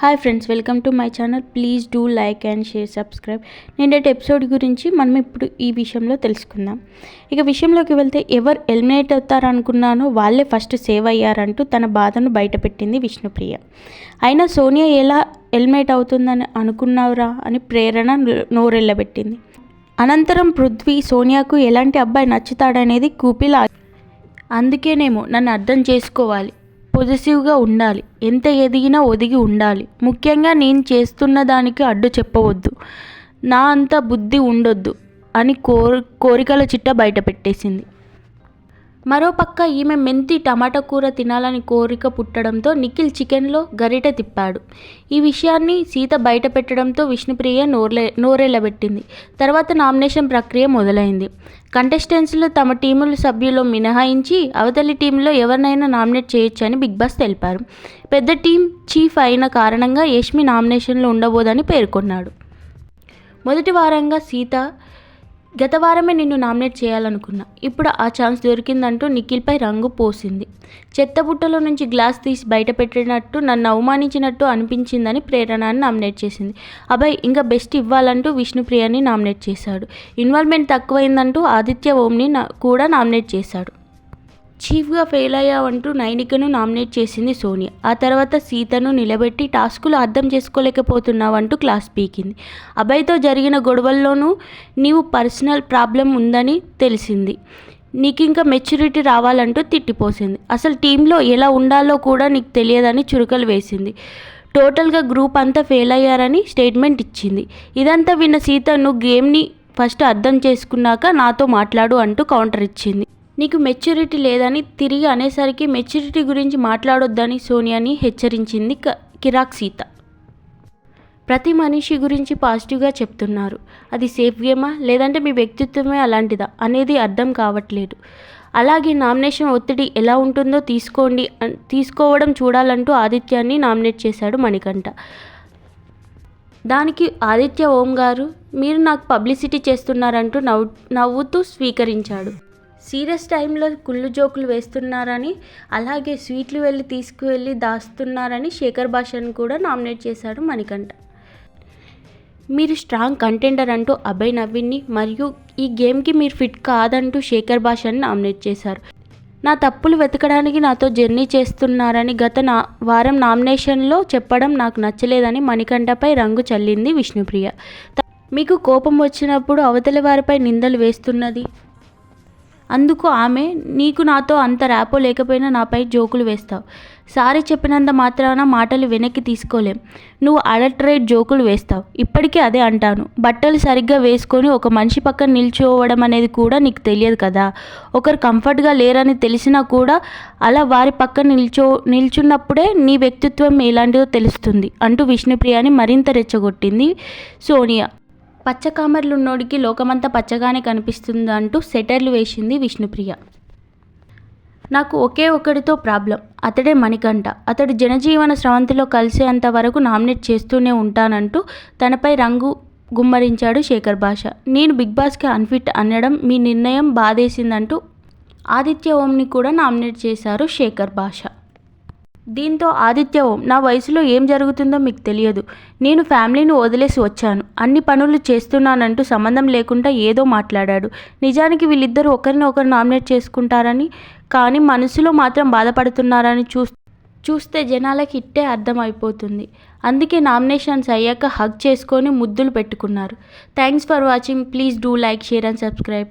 Hi friends, welcome to my channel. Please do like and share, subscribe. నిన్నటి episode గురించి మనం ఇప్పుడు ఈ విషయంలో తెలుసుకుందాం. ఇక విషయంలోకి వెళ్తే, ఎవరు ఎలిమినేట్ అవుతారనుకున్నానో వాళ్ళే ఫస్ట్ సేవ్ అయ్యారంటూ తన బాధను బయటపెట్టింది విష్ణుప్రియ. అయినా సోనియా ఎలా ఎలిమినేట్ అవుతుందని అనుకున్నావురా అని ప్రేరణ నోరెళ్ళబెట్టింది. అనంతరం పృథ్వీ సోనియాకు ఎలాంటి అబ్బాయి నచ్చుతాడనేది కూపిలా. అందుకేనేమో నన్ను అర్థం చేసుకోవాలి, పొజిటివ్గా ఉండాలి, ఎంత ఎదిగినా ఒదిగి ఉండాలి, ముఖ్యంగా నేను చేస్తున్న దానికి అడ్డు చెప్పవద్దు, నా అంత బుద్ధి ఉండొద్దు అని కోరికల చిట్ట బయట పెట్టేసింది. మరోపక్క ఈమె మెంతి టమాటా కూర తినాలని కోరిక పుట్టడంతో నిఖిల్ చికెన్లో గరిటె తిప్పాడు. ఈ విషయాన్ని సీత బయట పెట్టడంతో విష్ణుప్రియ నోరెళ్ళబెట్టింది. తర్వాత నామినేషన్ ప్రక్రియ మొదలైంది. కంటెస్టెంట్స్లో తమ టీముల సభ్యులు మినహాయించి అవతలి టీంలో ఎవరినైనా నామినేట్ చేయొచ్చని బిగ్ బాస్ తెలిపారు. పెద్ద టీం చీఫ్ అయిన కారణంగా యష్మి నామినేషన్లో ఉండబోదని పేర్కొన్నాడు. మొదటి వారంగా సీత, గత వారమే నిన్ను నామినేట్ చేయాలనుకున్నా, ఇప్పుడు ఆ ఛాన్స్ దొరికిందంటూ నిఖిల్పై రంగు పోసింది. చెత్తబుట్టలో నుంచి గ్లాస్ తీసి బయట పెట్టినట్టు నన్ను అవమానించినట్టు అనిపించిందని ప్రేరణని నామినేట్ చేసింది. అభయ్ ఇంకా బెస్ట్ ఇవ్వాలంటూ విష్ణుప్రియని నామినేట్ చేశాడు. ఇన్వాల్వ్మెంట్ తక్కువైందంటూ ఆదిత్య ఓంని కూడా నామినేట్ చేశాడు. చీఫ్గా ఫెయిల్ అయ్యావంటూ నైనికను నామినేట్ చేసింది సోనియా. ఆ తర్వాత సీతను నిలబెట్టి టాస్కులు అర్థం చేసుకోలేకపోతున్నావంటూ క్లాస్ పీకింది. అభయ్తో జరిగిన గొడవల్లోనూ నీవు పర్సనల్ ప్రాబ్లం ఉందని తెలిసింది, నీకింకా మెచ్యూరిటీ రావాలంటూ తిట్టిపోసింది. అసలు టీంలో ఎలా ఉండాలో కూడా నీకు తెలియదని చురుకలు వేసింది. టోటల్గా గ్రూప్ అంతా ఫెయిల్ అయ్యారని స్టేట్మెంట్ ఇచ్చింది. ఇదంతా విన్న సీత, నువ్వు గేమ్ని ఫస్ట్ అర్థం చేసుకున్నాక నాతో మాట్లాడు అంటూ కౌంటర్ ఇచ్చింది. నీకు మెచ్యూరిటీ లేదని తిరిగి అనేసరికి మెచ్యూరిటీ గురించి మాట్లాడొద్దని సోనియాని హెచ్చరించింది కిరాక్ సీత. ప్రతి మనిషి గురించి పాజిటివ్గా చెప్తున్నారు, అది సేఫ్ గేమా లేదంటే మీ వ్యక్తిత్వమే అలాంటిదా అనేది అర్థం కావట్లేదు. అలాగే నామినేషన్ ఒత్తిడి ఎలా ఉంటుందో తీసుకోవడం చూడాలంటూ ఆదిత్యాన్ని నామినేట్ చేశాడు మణికంఠ. దానికి ఆదిత్య ఓం గారు, మీరు నాకు పబ్లిసిటీ చేస్తున్నారంటూ నవ్వుతూ స్వీకరించాడు. సీరియస్ టైంలో కుళ్ళు జోకులు వేస్తున్నారని, అలాగే స్వీట్లు తీసుకువెళ్ళి దాస్తున్నారని శేఖర్ భాషను కూడా నామినేట్ చేశాడు మణికంఠ. మీరు స్ట్రాంగ్ కంటెండర్ అంటూ అభయ్ నవీన్ని, మరియు ఈ గేమ్కి మీరు ఫిట్ కాదంటూ శేఖర్ భాషని నామినేట్ చేశారు. నా తప్పులు వెతకడానికి నాతో జర్నీ చేస్తున్నారని గత వారం నామినేషన్లో చెప్పడం నాకు నచ్చలేదని మణికంఠపై రంగు చల్లింది విష్ణుప్రియ. మీకు కోపం వచ్చినప్పుడు అవతలి వారిపై నిందలు వేస్తున్నది అందుకు ఆమె, నీకు నాతో అంత ర్యాపో లేకపోయినా నాపై జోకులు వేస్తావు, సారీ చెప్పినంత మాత్రాన మాటలు వెనక్కి తీసుకోలేం, నువ్వు అడల్టరేట్ జోకులు వేస్తావు, ఇప్పటికీ అదే అంటాను, బట్టలు సరిగ్గా వేసుకొని ఒక మనిషి పక్కన నిల్చోవడం అనేది కూడా నీకు తెలియదు కదా, ఒకరు కంఫర్ట్గా లేరని తెలిసినా కూడా అలా వారి పక్కన నిల్చున్నప్పుడే నీ వ్యక్తిత్వం ఎలాంటిదో తెలుస్తుంది అంటూ విష్ణుప్రియని మరింత రెచ్చగొట్టింది సోనియా. పచ్చకామర్లున్నోడికి లోకమంతా పచ్చగానే కనిపిస్తుంది అంటూ సెటర్లు వేసింది విష్ణుప్రియ. నాకు ఒకే ఒకడితో ప్రాబ్లం, అతడే మణికంఠ, అతడు జనజీవన స్రవంతిలో కలిసేంత వరకు నామినేట్ చేస్తూనే ఉంటానంటూ తనపై రంగు గుమ్మరించాడు శేఖర్ భాష. నేను బిగ్ బాస్కి అన్ఫిట్ అనడం మీ నిర్ణయం బాధేసిందంటూ ఆదిత్య ఓంని కూడా నామినేట్ చేశారు శేఖర్ భాష. దీంతో ఆదిత్య ఓం, నా వయసులో ఏం జరుగుతుందో మీకు తెలియదు, నేను ఫ్యామిలీని వదిలేసి వచ్చాను, అన్ని పనులు చేస్తున్నానంటూ సంబంధం లేకుండా ఏదో మాట్లాడాడు. నిజానికి వీళ్ళిద్దరూ ఒకరిని ఒకరు నామినేట్ చేసుకుంటారని, కానీ మనసులో మాత్రం బాధపడుతున్నారని చూస్తే జనాలకి ఇట్టే అర్థం అయిపోతుంది. అందుకే నామినేషన్స్ అయ్యాక హగ్ చేసుకొని ముద్దులు పెట్టుకున్నారు. Thanks for watching. Please do like, share and subscribe.